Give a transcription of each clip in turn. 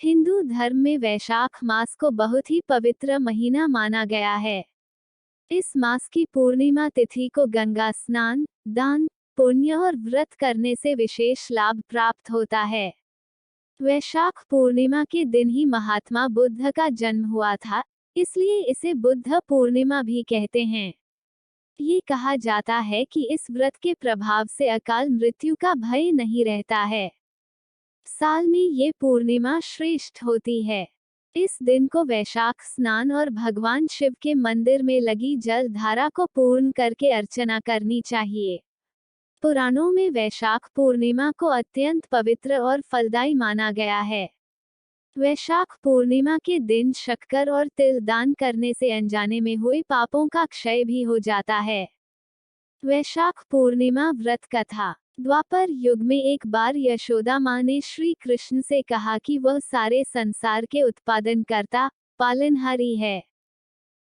हिंदू धर्म में वैशाख मास को बहुत ही पवित्र महीना माना गया है। इस मास की पूर्णिमा तिथि को गंगा स्नान, दान, पुण्य और व्रत करने से विशेष लाभ प्राप्त होता है। वैशाख पूर्णिमा के दिन ही महात्मा बुद्ध का जन्म हुआ था, इसलिए इसे बुद्ध पूर्णिमा भी कहते हैं। ये कहा जाता है कि इस व्रत के प्रभाव से अकाल मृत्यु का भय नहीं रहता है। साल में ये पूर्णिमा श्रेष्ठ होती है। इस दिन को वैशाख स्नान और भगवान शिव के मंदिर में लगी जल धारा को पूर्ण करके अर्चना करनी चाहिए। पुराणों में वैशाख पूर्णिमा को अत्यंत पवित्र और फलदायी माना गया है। वैशाख पूर्णिमा के दिन शक्कर और तिल दान करने से अनजाने में हुए पापों का क्षय भी हो जाता है। वैशाख पूर्णिमा व्रत कथा। द्वापर युग में एक बार यशोदा माँ ने श्री कृष्ण से कहा कि वह सारे संसार के उत्पादनकर्ता, पालनहारी है।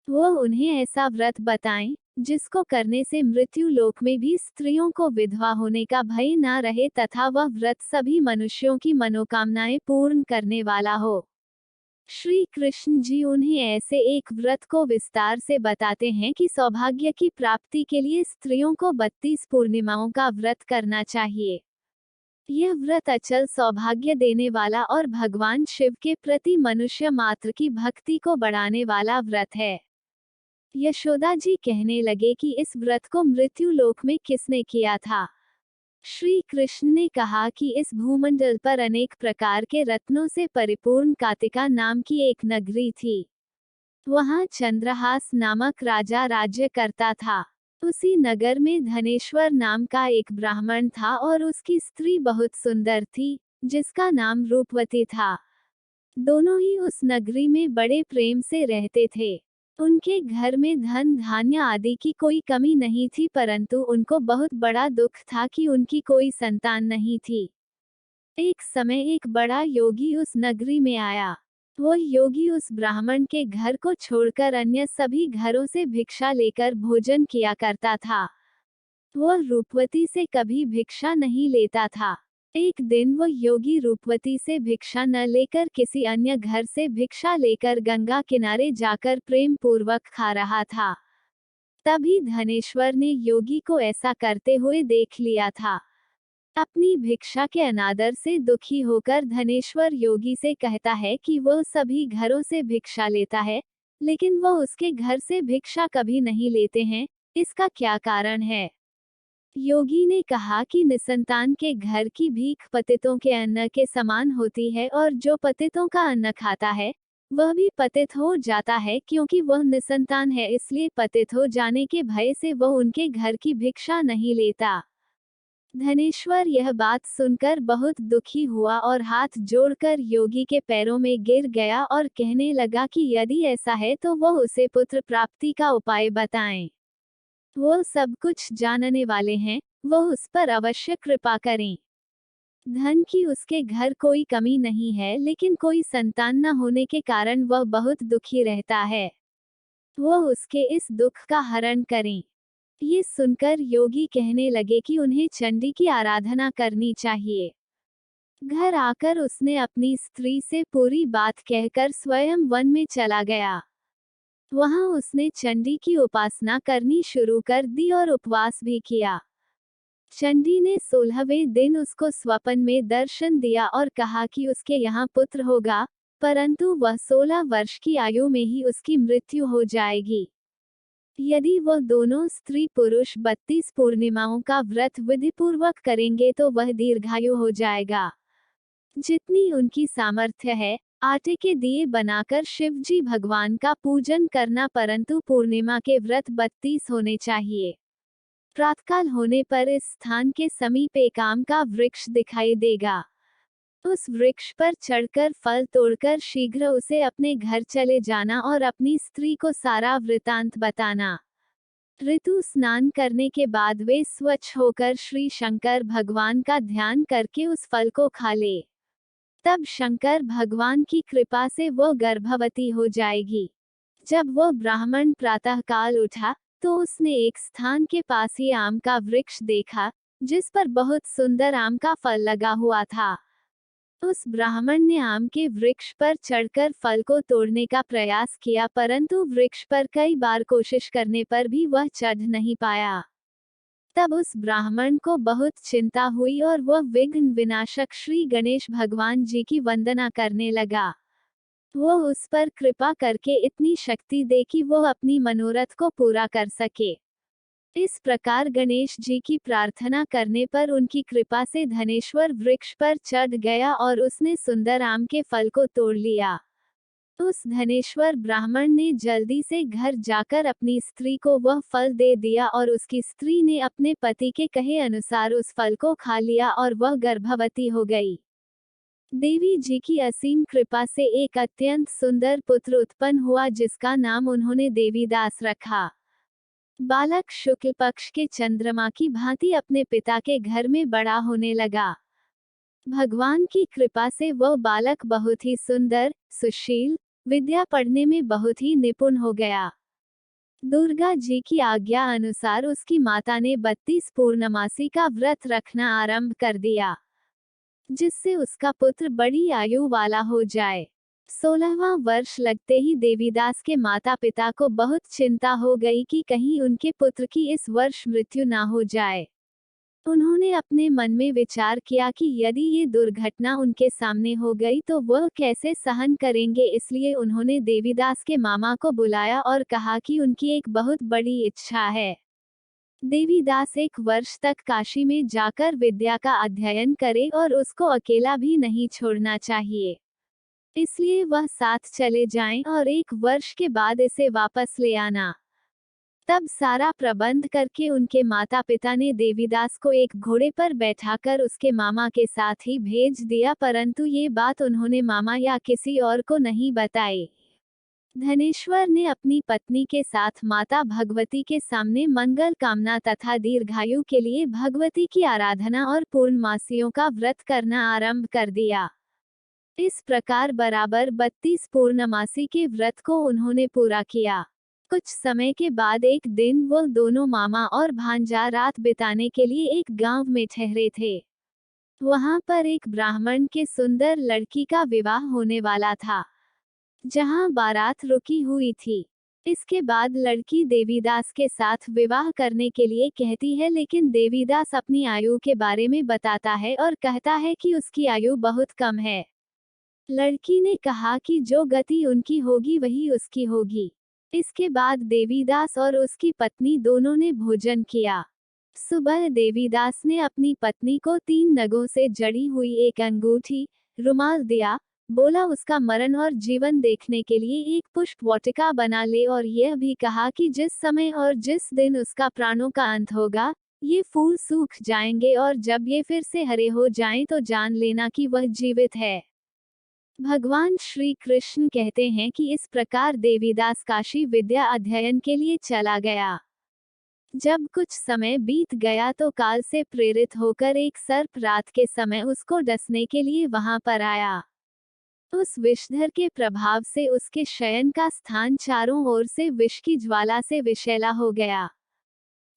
वह उन्हें ऐसा व्रत बताएं, जिसको करने से मृत्यु लोक में भी स्त्रियों को विधवा होने का भय न रहे तथा वह व्रत सभी मनुष्यों की मनोकामनाएं पूर्ण करने वाला हो। श्री कृष्ण जी उन्हें ऐसे एक व्रत को विस्तार से बताते हैं कि सौभाग्य की प्राप्ति के लिए स्त्रियों को 32 पूर्णिमाओं का व्रत करना चाहिए। यह व्रत अचल सौभाग्य देने वाला और भगवान शिव के प्रति मनुष्य मात्र की भक्ति को बढ़ाने वाला व्रत है। यशोदा जी कहने लगे कि इस व्रत को मृत्यु लोक में किसने किया था। श्री कृष्ण ने कहा कि इस भूमंडल पर अनेक प्रकार के रत्नों से परिपूर्ण कातिका नाम की एक नगरी थी। वहां चंद्रहास नामक राजा राज्य करता था। उसी नगर में धनेश्वर नाम का एक ब्राह्मण था और उसकी स्त्री बहुत सुंदर थी, जिसका नाम रूपवती था। दोनों ही उस नगरी में बड़े प्रेम से रहते थे। उनके घर में धन धान्य आदि की कोई कमी नहीं थी, परंतु उनको बहुत बड़ा दुख था कि उनकी कोई संतान नहीं थी। एक समय एक बड़ा योगी उस नगरी में आया। वह योगी उस ब्राह्मण के घर को छोड़कर अन्य सभी घरों से भिक्षा लेकर भोजन किया करता था। वह रूपवती से कभी भिक्षा नहीं लेता था। एक दिन वह योगी रूपवती से भिक्षा न लेकर किसी अन्य घर से भिक्षा लेकर गंगा किनारे जाकर प्रेम पूर्वक खा रहा था। तभी धनेश्वर ने योगी को ऐसा करते हुए देख लिया था। अपनी भिक्षा के अनादर से दुखी होकर धनेश्वर योगी से कहता है कि वह सभी घरों से भिक्षा लेता है, लेकिन वह उसके घर से भिक्षा कभी नहीं लेते हैं। इसका क्या कारण है? योगी ने कहा कि निसंतान के घर की भीख पतितों के अन्न के समान होती है और जो पतितों का अन्न खाता है वह भी पतित हो जाता है, क्योंकि वह निसंतान है, इसलिए पतित हो जाने के भय से वह उनके घर की भिक्षा नहीं लेता। धनेश्वर यह बात सुनकर बहुत दुखी हुआ और हाथ जोड़कर योगी के पैरों में गिर गया और कहने लगा कि यदि ऐसा है तो वह उसे पुत्र प्राप्ति का उपाय बताएं। वो सब कुछ जानने वाले हैं, वह उस पर अवश्य कृपा करें। धन की उसके घर कोई कमी नहीं है, लेकिन कोई संतान न होने के कारण वह बहुत दुखी रहता है। वह उसके इस दुख का हरण करें। ये सुनकर योगी कहने लगे कि उन्हें चंडी की आराधना करनी चाहिए। घर आकर उसने अपनी स्त्री से पूरी बात कहकर स्वयं वन में चला गया। वहां उसने चंडी की उपासना करनी शुरू कर दी और उपवास भी किया। चंडी ने 16वें दिन उसको स्वप्न में दर्शन दिया और कहा कि उसके यहाँ पुत्र होगा, परंतु वह 16 वर्ष की आयु में ही उसकी मृत्यु हो जाएगी। यदि वह दोनों स्त्री पुरुष 32 पूर्णिमाओं का व्रत विधिपूर्वक करेंगे तो वह दीर्घायु हो जाएगा। जितनी उनकी सामर्थ्य है, आटे के दिए बनाकर शिव जी भगवान का पूजन करना, परंतु पूर्णिमा के व्रत 32 होने चाहिए। प्रातःकाल होने पर इस स्थान के समीप एक आम का वृक्ष दिखाई देगा। उस वृक्ष पर चढ़कर फल तोड़कर शीघ्र उसे अपने घर चले जाना और अपनी स्त्री को सारा वृतांत बताना। ऋतु स्नान करने के बाद वे स्वच्छ होकर श्री शंकर भगवान का ध्यान करके उस फल को खा ले। तब शंकर भगवान की कृपा से वो गर्भवती हो जाएगी। जब वो ब्राह्मण प्रातःकाल उठा तो उसने एक स्थान के पास ही आम का वृक्ष देखा, जिस पर बहुत सुंदर आम का फल लगा हुआ था। उस ब्राह्मण ने आम के वृक्ष पर चढ़कर फल को तोड़ने का प्रयास किया, परंतु वृक्ष पर कई बार कोशिश करने पर भी वह चढ़ नहीं पाया। तब उस ब्राह्मण को बहुत चिंता हुई और वह विघ्न विनाशक श्री गणेश भगवान जी की वंदना करने लगा। वो उस पर कृपा करके इतनी शक्ति दे कि वो अपनी मनोरथ को पूरा कर सके। इस प्रकार गणेश जी की प्रार्थना करने पर उनकी कृपा से धनेश्वर वृक्ष पर चढ़ गया और उसने सुंदर आम के फल को तोड़ लिया। उस धनेश्वर ब्राह्मण ने जल्दी से घर जाकर अपनी स्त्री को वह फल दे दिया और उसकी स्त्री ने अपने पति के कहे अनुसार उस फल को खा लिया और वह गर्भवती हो गई। देवी जी की असीम कृपा से एक अत्यंत सुंदर पुत्र उत्पन्न हुआ, जिसका नाम उन्होंने देवीदास रखा। बालक शुक्ल पक्ष के चंद्रमा की भांति अपने पिता के घर में बड़ा होने लगा। भगवान की कृपा से वह बालक बहुत ही सुंदर, सुशील, विद्या पढ़ने में बहुत ही निपुण हो गया। दुर्गा जी की आज्ञा अनुसार उसकी माता ने 32 पूर्णमासी का व्रत रखना आरंभ कर दिया, जिससे उसका पुत्र बड़ी आयु वाला हो जाए। 16वां वर्ष लगते ही देवीदास के माता पिता को बहुत चिंता हो गई कि कहीं उनके पुत्र की इस वर्ष मृत्यु ना हो जाए। उन्होंने अपने मन में विचार किया कि यदि ये दुर्घटना उनके सामने हो गई तो वह कैसे सहन करेंगे, इसलिए उन्होंने देवीदास के मामा को बुलाया और कहा कि उनकी एक बहुत बड़ी इच्छा है। देवीदास 1 वर्ष तक काशी में जाकर विद्या का अध्ययन करे और उसको अकेला भी नहीं छोड़ना चाहिए, इसलिए वह साथ चले जाएं और 1 वर्ष के बाद इसे वापस ले आना। तब सारा प्रबंध करके उनके माता पिता ने देवीदास को एक घोड़े पर बैठाकर उसके मामा के साथ ही भेज दिया, परंतु ये बात उन्होंने मामा या किसी और को नहीं बताई। धनेश्वर ने अपनी पत्नी के साथ माता भगवती के सामने मंगल कामना तथा दीर्घायु के लिए भगवती की आराधना और पूर्णमासियों का व्रत करना आरंभ कर दिया। इस प्रकार बराबर 32 पूर्णमासी के व्रत को उन्होंने पूरा किया। कुछ समय के बाद एक दिन वह दोनों मामा और भांजा रात बिताने के लिए एक गांव में ठहरे थे। वहां पर एक ब्राह्मण के सुंदर लड़की का विवाह होने वाला था, जहां बारात रुकी हुई थी। इसके बाद लड़की देवीदास के साथ विवाह करने के लिए कहती है, लेकिन देवीदास अपनी आयु के बारे में बताता है और कहता है कि उसकी आयु बहुत कम है। लड़की ने कहा कि जो गति उनकी होगी वही उसकी होगी। इसके बाद देवीदास और उसकी पत्नी दोनों ने भोजन किया। सुबह देवीदास ने अपनी पत्नी को 3 नगों से जड़ी हुई एक अंगूठी, रुमाल दिया, बोला उसका मरण और जीवन देखने के लिए एक पुष्प वाटिका बना ले और यह भी कहा कि जिस समय और जिस दिन उसका प्राणों का अंत होगा, ये फूल सूख जाएंगे और जब ये फिर से हरे हो जाएं तो जान लेना कि वह जीवित है। भगवान श्री कृष्ण कहते हैं कि इस प्रकार देवीदास काशी विद्या अध्ययन के लिए चला गया। जब कुछ समय बीत गया तो काल से प्रेरित होकर एक सर्प रात के समय उसको डसने के लिए वहां पर आया। उस विषधर के प्रभाव से उसके शयन का स्थान चारों ओर से विष की ज्वाला से विषैला हो गया,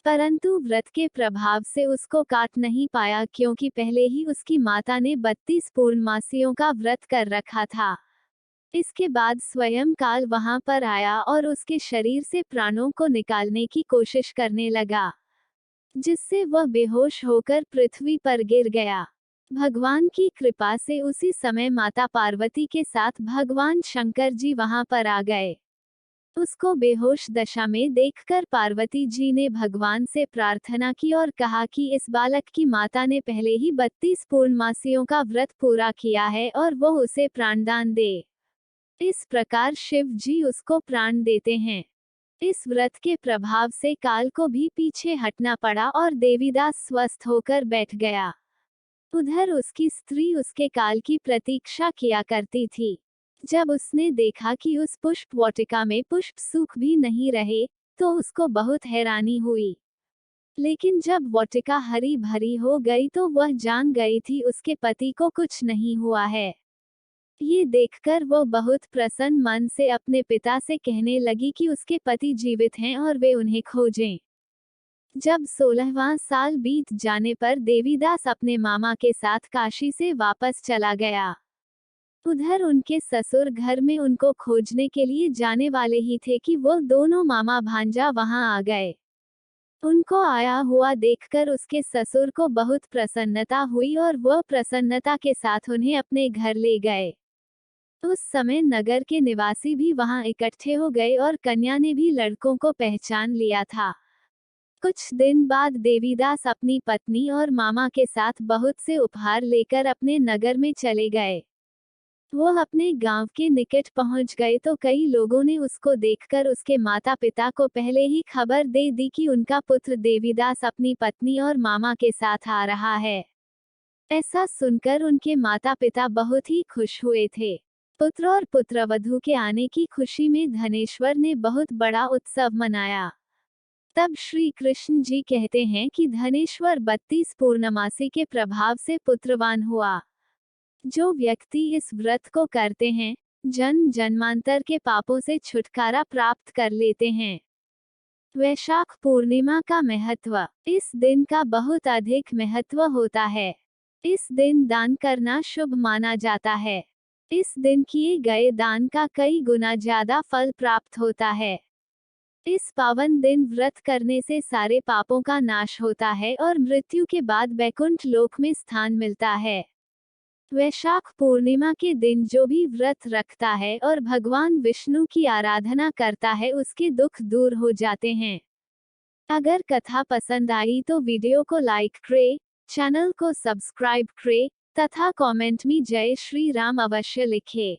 परंतु व्रत के प्रभाव से उसको काट नहीं पाया, क्योंकि पहले ही उसकी माता ने 32 पूर्णमासियों का व्रत कर रखा था। इसके बाद स्वयं काल वहां पर आया और उसके शरीर से प्राणों को निकालने की कोशिश करने लगा, जिससे वह बेहोश होकर पृथ्वी पर गिर गया। भगवान की कृपा से उसी समय माता पार्वती के साथ भगवान शंकर जी वहां पर आ गए। उसको बेहोश दशा में देखकर पार्वती जी ने भगवान से प्रार्थना की और कहा कि इस बालक की माता ने पहले ही 32 पूर्णमासियों का व्रत पूरा किया है और वो उसे प्राणदान दे। इस प्रकार शिव जी उसको प्राण देते हैं। इस व्रत के प्रभाव से काल को भी पीछे हटना पड़ा और देवीदास स्वस्थ होकर बैठ गया। उधर उसकी स्त्री उसके काल की प्रतीक्षा किया करती थी। जब उसने देखा कि उस पुष्प वाटिका में पुष्प सूख भी नहीं रहे, तो उसको बहुत हैरानी हुई। लेकिन जब वाटिका हरी भरी हो गई तो वह जान गई थी उसके पति को कुछ नहीं हुआ है। ये देखकर वो बहुत प्रसन्न मन से अपने पिता से कहने लगी कि उसके पति जीवित हैं और वे उन्हें खोजें। जब 16वां साल बीत जाने पर देवीदास अपने मामा के साथ काशी से वापस चला गया। उधर उनके ससुर घर में उनको खोजने के लिए जाने वाले ही थे कि वो दोनों मामा भांजा वहां आ गए। उनको आया हुआ देखकर उसके ससुर को बहुत प्रसन्नता हुई और वह प्रसन्नता के साथ उन्हें अपने घर ले गए। उस समय नगर के निवासी भी वहां इकट्ठे हो गए और कन्या ने भी लड़कों को पहचान लिया था। कुछ दिन बाद देवीदास अपनी पत्नी और मामा के साथ बहुत से उपहार लेकर अपने नगर में चले गए। वो अपने गांव के निकट पहुंच गए तो कई लोगों ने उसको देखकर उसके माता पिता को पहले ही खबर दे दी कि उनका पुत्र देवीदास अपनी पत्नी और मामा के साथ आ रहा है। ऐसा सुनकर उनके माता पिता बहुत ही खुश हुए थे। पुत्र और पुत्रवधू के आने की खुशी में धनेश्वर ने बहुत बड़ा उत्सव मनाया। तब श्री कृष्ण जी कहते हैं कि धनेश्वर 32 पूर्णमासी के प्रभाव से पुत्रवान हुआ। जो व्यक्ति इस व्रत को करते हैं, जन्म जन्मांतर के पापों से छुटकारा प्राप्त कर लेते हैं। वैशाख पूर्णिमा का महत्व। इस दिन का बहुत अधिक महत्व होता है। इस दिन दान करना शुभ माना जाता है। इस दिन किए गए दान का कई गुना ज्यादा फल प्राप्त होता है। इस पावन दिन व्रत करने से सारे पापों का नाश होता है और मृत्यु के बाद वैकुंठ लोक में स्थान मिलता है। वैशाख पूर्णिमा के दिन जो भी व्रत रखता है और भगवान विष्णु की आराधना करता है उसके दुख दूर हो जाते हैं। अगर कथा पसंद आई तो वीडियो को लाइक करें, चैनल को सब्सक्राइब करें तथा कमेंट में जय श्री राम अवश्य लिखें।